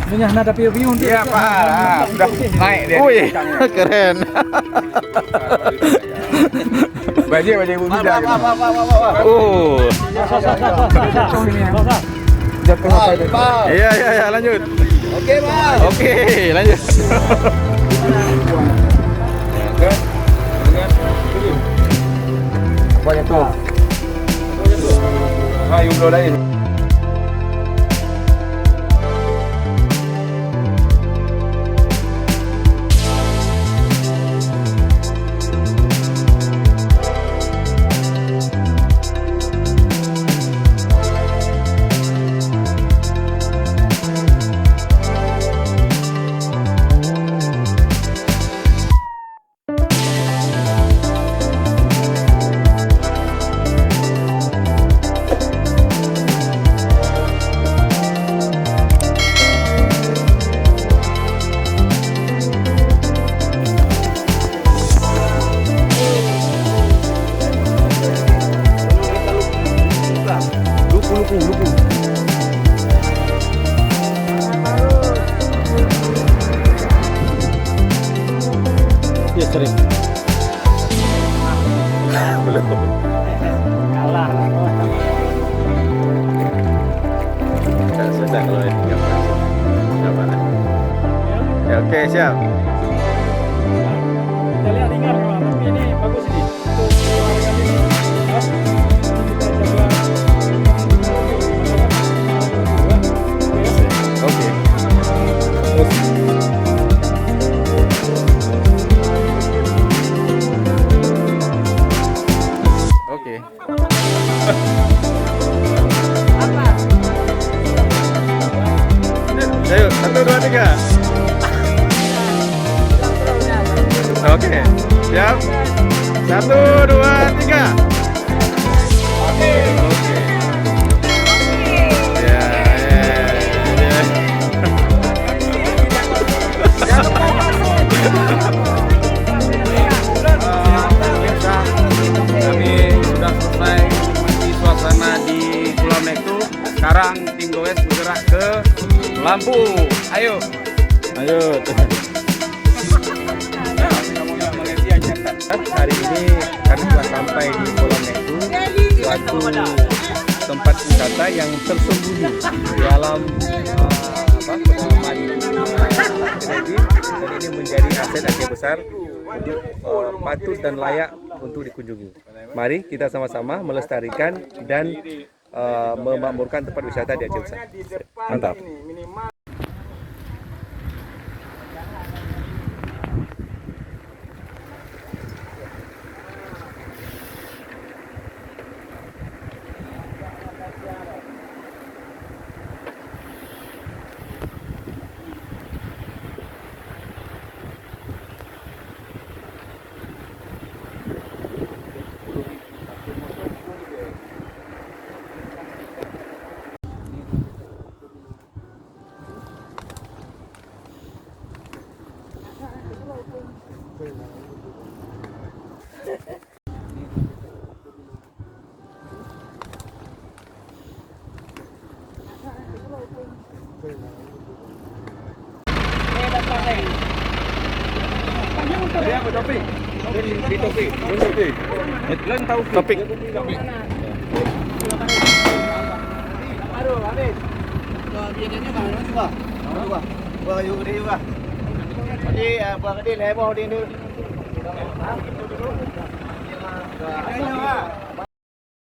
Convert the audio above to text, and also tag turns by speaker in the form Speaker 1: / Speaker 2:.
Speaker 1: Ini nada piu-piu.
Speaker 2: Iya Pak, sudah naik dia.
Speaker 3: Wih, keren.
Speaker 2: Bajai ibu muda.
Speaker 3: Jatuh apa itu? Iya, lanjut.
Speaker 2: Oke Pak.
Speaker 3: Oke, lanjut.
Speaker 2: Banyak tuh. Ayo blow lain. Lupu.
Speaker 3: Iya sering. Belum.
Speaker 1: Kalah.
Speaker 3: Sudah kalau ini nggak mana. Ya oke siap.
Speaker 1: Kita lihat ringan memang, tapi ini bagus ini.
Speaker 3: Oke. Oke. Ayo, 1, 2, 3. Oke, siap. 1, 2, 3. Oke. Ya.
Speaker 2: Kami sudah selesai di suasana di Pulau Metu. Sekarang tim Goes bergerak ke Lampung. Ayo.
Speaker 3: Hari ini kami telah sampai di Pulau Metu, suatu tempat wisata yang tersembunyi di alam pedalaman Cirebon, dan ini menjadi aset Aceh besar untuk patut dan layak untuk dikunjungi. Mari kita sama-sama melestarikan dan memakmurkan tempat wisata di Aceh besar. Mantap.
Speaker 2: Dia apa topik? Di topik. Headline
Speaker 3: Topik.
Speaker 2: Aduh, habis. Biasanya mana sih, Pak? Wah, yuk gede juga. Jadi, buat gede, lebar dia dulu.